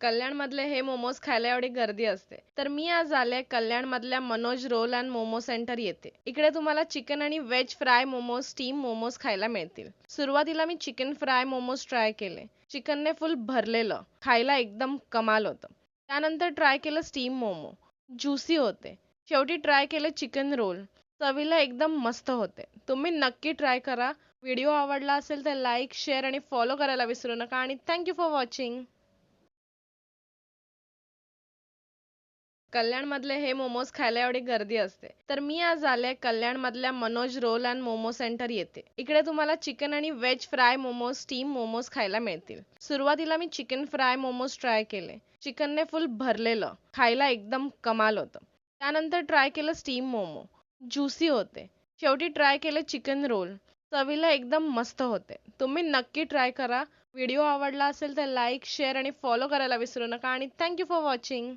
कल्याणमधले हे मोमोज खायला एवढी गर्दी असते. तर मी आज आले कल्याणमधल्या Manoj roll and momo centre येथे. इकडे तुम्हाला चिकन आणि veg fry momos, steam momos खायला मिळतील. सुरुवातीला मी चिकन फ्राय मोमोज ट्राय केले. चिकनने फुल भरलेलं, खायला एकदम कमाल होतं. त्यानंतर ट्राय केलं स्टीम मोमो, ज्युसी होते. शेवटी ट्राय केले चिकन रोल, चवीला एकदम मस्त होते. तुम्ही नक्की ट्राय करा. व्हिडिओ आवडला असेल तर लाईक, शेअर आणि फॉलो करायला विसरू नका आणि थँक यू फॉर वॉचिंग. कल्याणमधले हे मोमोज खायला एवढी गर्दी असते. तर मी आज आले कल्याणमधल्या Manoj roll and momo centre येथे. इकडे तुम्हाला चिकन आणि veg fry momos, steam momos खायला मिळतील. सुरुवातीला मी चिकन फ्राय मोमोज ट्राय केले. चिकनने फुल भरलेलं, खायला एकदम कमाल होतं. त्यानंतर ट्राय केलं स्टीम मोमो, ज्युसी होते. शेवटी ट्राय केले चिकन रोल, चवीला एकदम मस्त होते. तुम्ही नक्की ट्राय करा. व्हिडिओ आवडला असेल तर लाईक, शेअर आणि फॉलो करायला विसरू नका आणि थँक यू फॉर वॉचिंग.